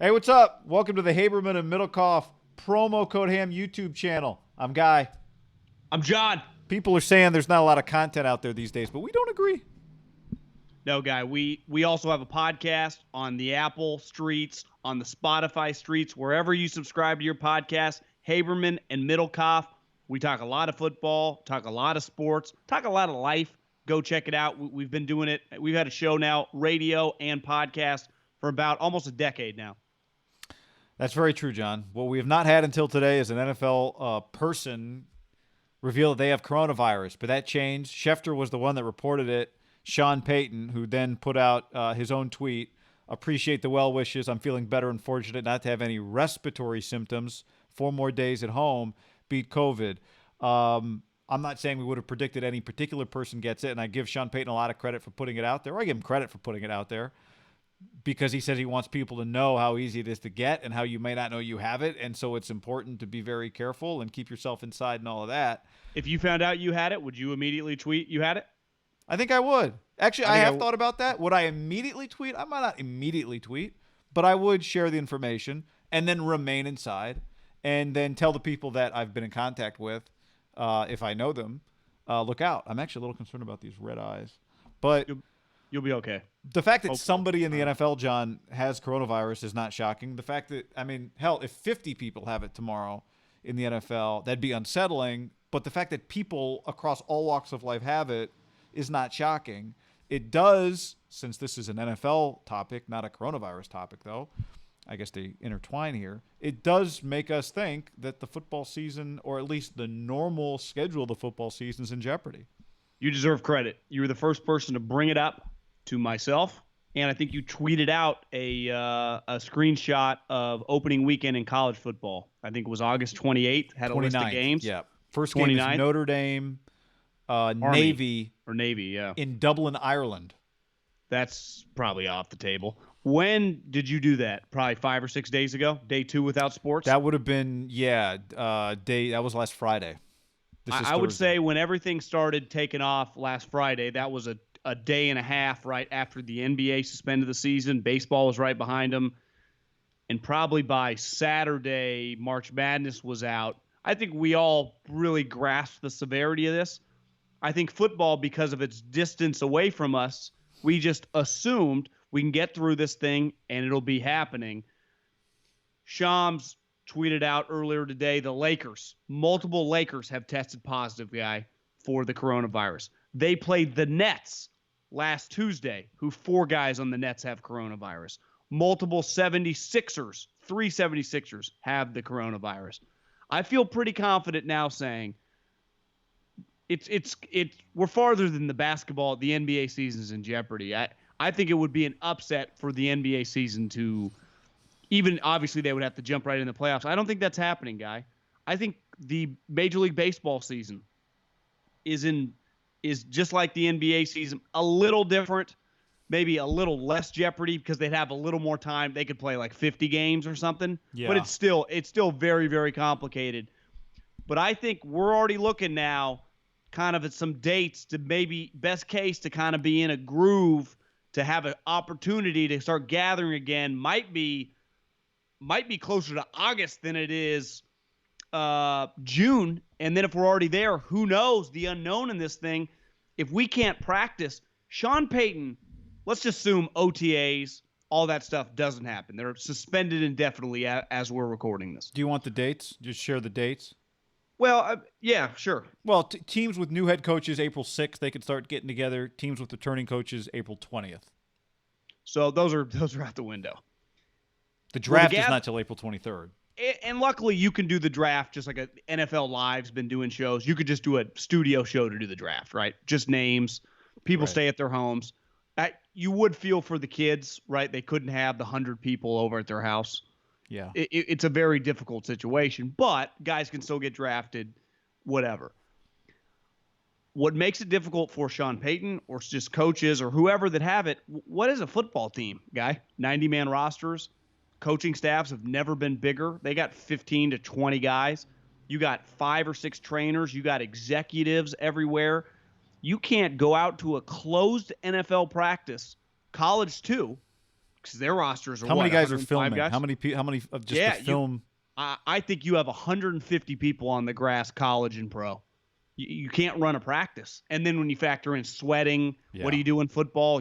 Hey, what's up? Welcome to the Haberman and Middlecoff promo code ham YouTube channel. I'm Guy. I'm John. People are saying there's not a lot of content out there these days, but we don't agree. No, Guy, we also have a podcast on the Apple streets, on the Spotify streets, wherever you subscribe to your podcast, Haberman and Middlecoff. We talk a lot of football, talk a lot of sports, talk a lot of life. Go check it out. We've been doing it. We've had a show now, radio and podcast, for about almost a decade now. That's very true, John. What we have not had until today is an NFL person reveal that they have coronavirus, but that changed. Schefter was the one that reported it. Sean Payton, who then put out his own tweet, appreciate the well wishes. I'm feeling better and fortunate not to have any respiratory symptoms. 4 more days at home, beat COVID. I'm not saying we would have predicted any particular person gets it, and I give Sean Payton a lot of credit for putting it out there, or I give him credit for putting it out there, because he says he wants people to know how easy it is to get and how you may not know you have it, and so it's important to be very careful and keep yourself inside and all of that. If you found out you had it, would you immediately tweet you had it? I think I would. Actually, I have thought about that. Would I immediately tweet? I might not immediately tweet, but I would share the information and then remain inside and then tell the people that I've been in contact with, if I know them, look out. I'm actually a little concerned about these red eyes. But you'll be okay. The fact that somebody in the NFL, John, has coronavirus is not shocking. The fact that, hell, if 50 people have it tomorrow in the NFL, that'd be unsettling. But the fact that people across all walks of life have it is not shocking. It does, since this is an NFL topic, not a coronavirus topic, though, I guess they intertwine here, it does make us think that the football season, or at least the normal schedule of the football season, is in jeopardy. You deserve credit. You were the first person to bring it up to myself, and I think you tweeted out a screenshot of opening weekend in college football. I think it was August 28th, had a list of games. Yeah. First game is Notre Dame, Navy, yeah, in Dublin, Ireland. That's probably off the table. When did you do that? Probably 5 or 6 days ago? Day 2 without sports? That would have been, that was last Friday. I would say when everything started taking off last Friday, that was a day and a half right after the NBA suspended the season. Baseball was right behind them. And probably by Saturday, March Madness was out. I think we all really grasped the severity of this. I think football, because of its distance away from us, we just assumed we can get through this thing and it'll be happening. Shams tweeted out earlier today, the Lakers, multiple Lakers have tested positive, Guy, for the coronavirus. They played the Nets last Tuesday, who 4 guys on the Nets have coronavirus. Multiple 76ers, 3 76ers have the coronavirus. I feel pretty confident now saying we're farther than the basketball. The NBA season's in jeopardy. I think it would be an upset for the NBA season to even, obviously they would have to jump right in the playoffs. I don't think that's happening, Guy. I think the Major League Baseball season is just like the NBA season, a little different, maybe a little less jeopardy because they'd have a little more time. They could play like 50 games or something. Yeah. But it's still very, very complicated. But I think we're already looking now kind of at some dates to maybe best case to kind of be in a groove to have an opportunity to start gathering again. Might be closer to August than it is June. And then if we're already there, who knows? The unknown in this thing. If we can't practice, Sean Payton, let's just assume OTAs, all that stuff doesn't happen. They're suspended indefinitely as we're recording this. Do you want the dates? Just share the dates. Well, yeah, sure. Well, teams with new head coaches, April 6th, they could start getting together. Teams with returning coaches, April 20th. So those are out the window. The draft is not till April 23rd. And luckily, you can do the draft just like NFL Live's been doing shows. You could just do a studio show to do the draft, right? Just names. People stay at their homes. You would feel for the kids, right? They couldn't have the 100 people over at their house. Yeah. It's a very difficult situation, but guys can still get drafted, whatever. What makes it difficult for Sean Payton or just coaches or whoever that have it, what is a football team, Guy? 90-man rosters. Coaching staffs have never been bigger. They got 15 to 20 guys. You got 5 or 6 trainers. You got executives everywhere. You can't go out to a closed NFL practice, college too, because their rosters are How many guys are 105 filming? guys? How many of just the film? I think you have 150 people on the grass, college and pro. You can't run a practice. And then when you factor in sweating, what do you do in football?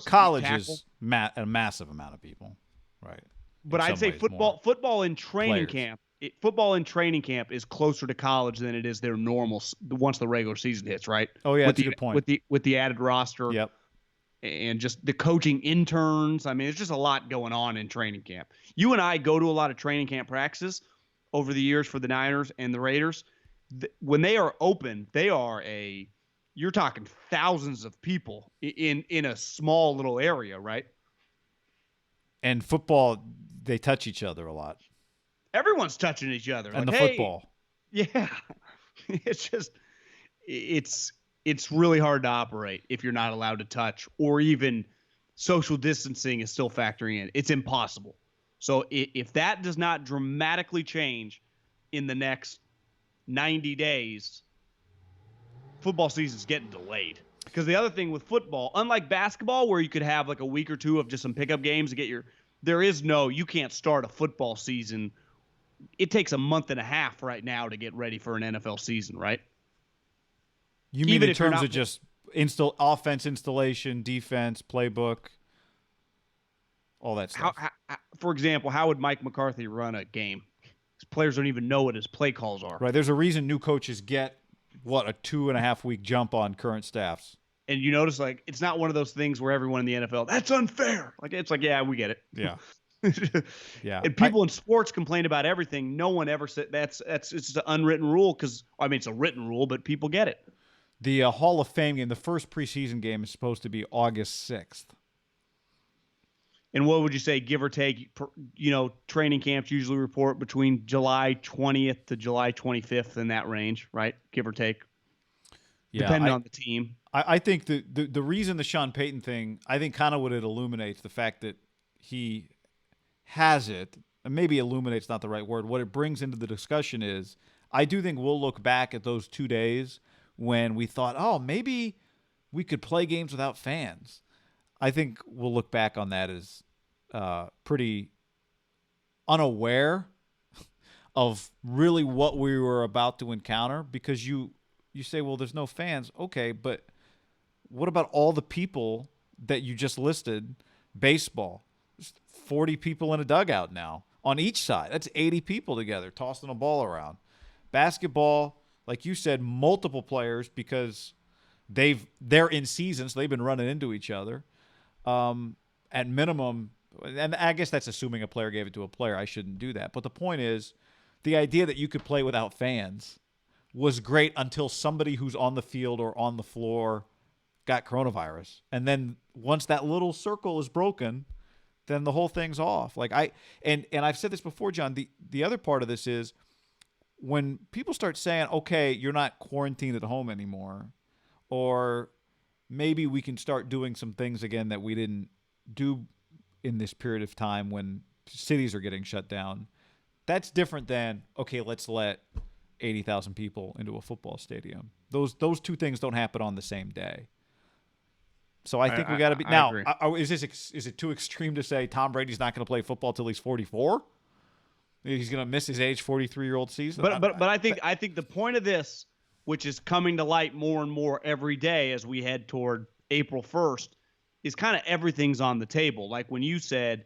College you is a massive amount of people, right? But I'd say football in training camp. Football in training camp is closer to college than it is their normal once the regular season hits, right? Oh yeah, that's a good point. With the added roster, yep, and just the coaching interns. I mean, there's just a lot going on in training camp. You and I go to a lot of training camp practices over the years for the Niners and the Raiders. When they are open, you're talking thousands of people in a small little area, right? And football, they touch each other a lot. Everyone's touching each other. And football. Yeah. It's really hard to operate if you're not allowed to touch, or even social distancing is still factoring in. It's impossible. So if that does not dramatically change in the next 90 days, football season's getting delayed. Because the other thing with football, unlike basketball where you could have like a week or two of just some pickup games to get you can't start a football season. It takes a month and a half right now to get ready for an NFL season, right? You mean in terms of just offense installation, defense, playbook, all that stuff? For example, how would Mike McCarthy run a game? His players don't even know what his play calls are. Right. There's a reason new coaches get, a 2.5 week jump on current staffs. And you notice, like, it's not one of those things where everyone in the NFL, that's unfair. Like, it's like, yeah, we get it. Yeah. Yeah. And people in sports complain about everything. No one ever said it's just an unwritten rule because, it's a written rule, but people get it. The Hall of Fame game, the first preseason game is supposed to be August 6th. And what would you say, give or take, training camps usually report between July 20th to July 25th in that range, right? Give or take. Yeah, depending on the team. I think the reason the Sean Payton thing, I think kind of what it illuminates, the fact that he has it, and maybe illuminates not the right word, what it brings into the discussion is, I do think we'll look back at those 2 days when we thought, oh, maybe we could play games without fans. I think we'll look back on that as pretty unaware of really what we were about to encounter, because you say, well, there's no fans. Okay, but what about all the people that you just listed? Baseball, there's 40 people in a dugout now on each side. That's 80 people together tossing a ball around. Basketball, like you said, multiple players because they're in season, so they've been running into each other. At minimum, and I guess that's assuming a player gave it to a player. I shouldn't do that. But the point is, the idea that you could play without fans was great until somebody who's on the field or on the floor got coronavirus. And then once that little circle is broken, then the whole thing's off. Like and I've said this before, John, the other part of this is when people start saying, okay, you're not quarantined at home anymore, or maybe we can start doing some things again that we didn't do in this period of time when cities are getting shut down. That's different than, okay, let's let 80,000 people into a football stadium. Those two things don't happen on the same day. So I think we got to be now. Is it too extreme to say Tom Brady's not going to play football till he's 44? He's going to miss his age 43-year-old season. But I think the point of this, which is coming to light more and more every day as we head toward April 1st, is kind of everything's on the table. Like when you said,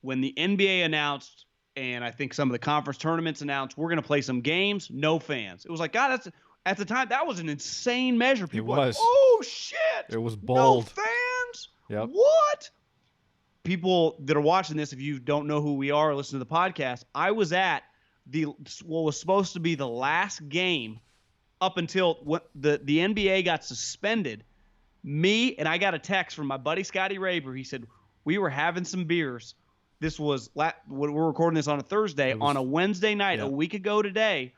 when the NBA announced, and I think some of the conference tournaments announced, we're going to play some games, no fans. It was like, God, at the time, that was an insane measure. People were like, oh, shit. It was bold. No fans? Yep. What? People that are watching this, if you don't know who we are or listen to the podcast, I was at what was supposed to be the last game up until the NBA got suspended. Me, and I got a text from my buddy Scotty Raber. He said, we were having some beers. This was, we're recording this on a Thursday. On a Wednesday night, a week ago today.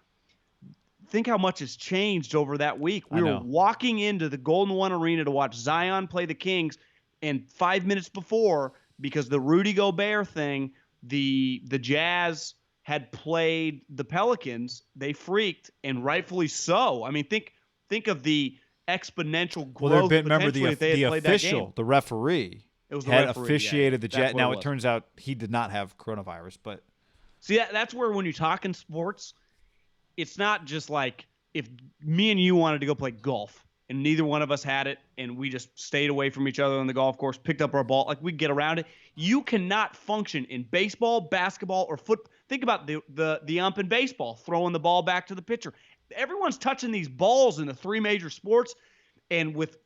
Think how much has changed over that week. We were walking into the Golden One Arena to watch Zion play the Kings, and 5 minutes before, because the Rudy Gobert thing, the Jazz had played the Pelicans, they freaked, and rightfully so. I mean, think of the exponential growth potentially if they had played that game. The referee, It was the had referee, officiated the That's jet. what Now it it was. turns out he did not have coronavirus, but See, that's where when you talk in sports, it's not just like if me and you wanted to go play golf and neither one of us had it and we just stayed away from each other on the golf course, picked up our ball, like we get around it. You cannot function in baseball, basketball, or football. Think about the ump in baseball throwing the ball back to the pitcher. Everyone's touching these balls in the three major sports, and with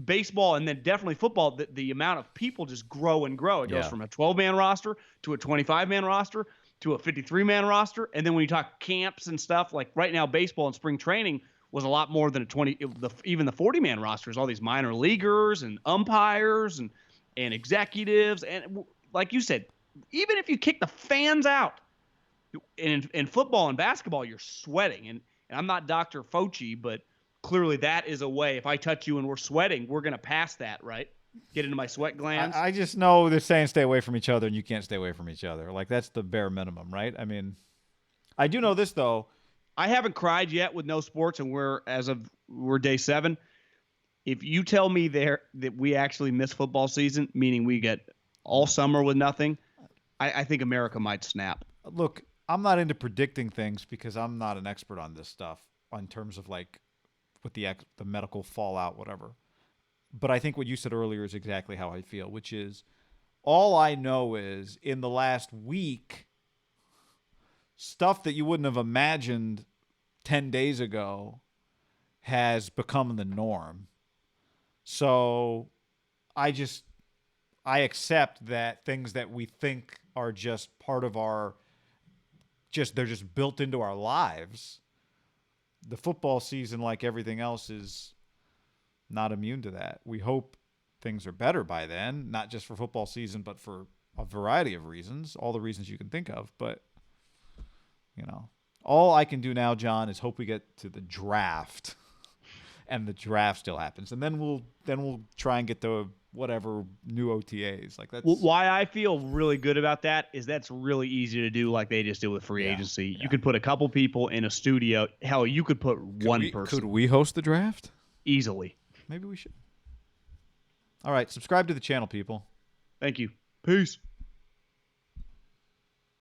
baseball and then definitely football, the amount of people just grow and grow. It goes from a 12-man roster to a 25-man roster to a 53-man roster. And then when you talk camps and stuff, like right now, baseball and spring training was a lot more than even the 40-man rosters, all these minor leaguers and umpires and executives. And like you said, even if you kick the fans out in football and basketball, you're sweating. And I'm not Dr. Fauci, but clearly that is a way. If I touch you and we're sweating, we're going to pass that, right? Get into my sweat glands. I just know they're saying stay away from each other, and you can't stay away from each other. Like, that's the bare minimum, right? I mean, I do know this, though. I haven't cried yet with no sports, and we're day 7. If you tell me that we actually miss football season, meaning we get all summer with nothing, I think America might snap. Look, I'm not into predicting things because I'm not an expert on this stuff in terms of, like, with the medical fallout, whatever. But I think what you said earlier is exactly how I feel, which is all I know is in the last week, stuff that you wouldn't have imagined 10 days ago has become the norm. So I accept that things that we think are just part of they're just built into our lives. The football season, like everything else, is not immune to that. We hope things are better by then, not just for football season, but for a variety of reasons, all the reasons you can think of. But, all I can do now, John, is hope we get to the draft and the draft still happens. And then we'll try and get to whatever new OTAs. Like, that's why I feel really good about that is that's really easy to do, like they just did with free agency. Yeah. You could put a couple people in a studio. Hell, you could put one person. Could we host the draft? Easily. Maybe we should. All right, subscribe to the channel, people. Thank you. Peace.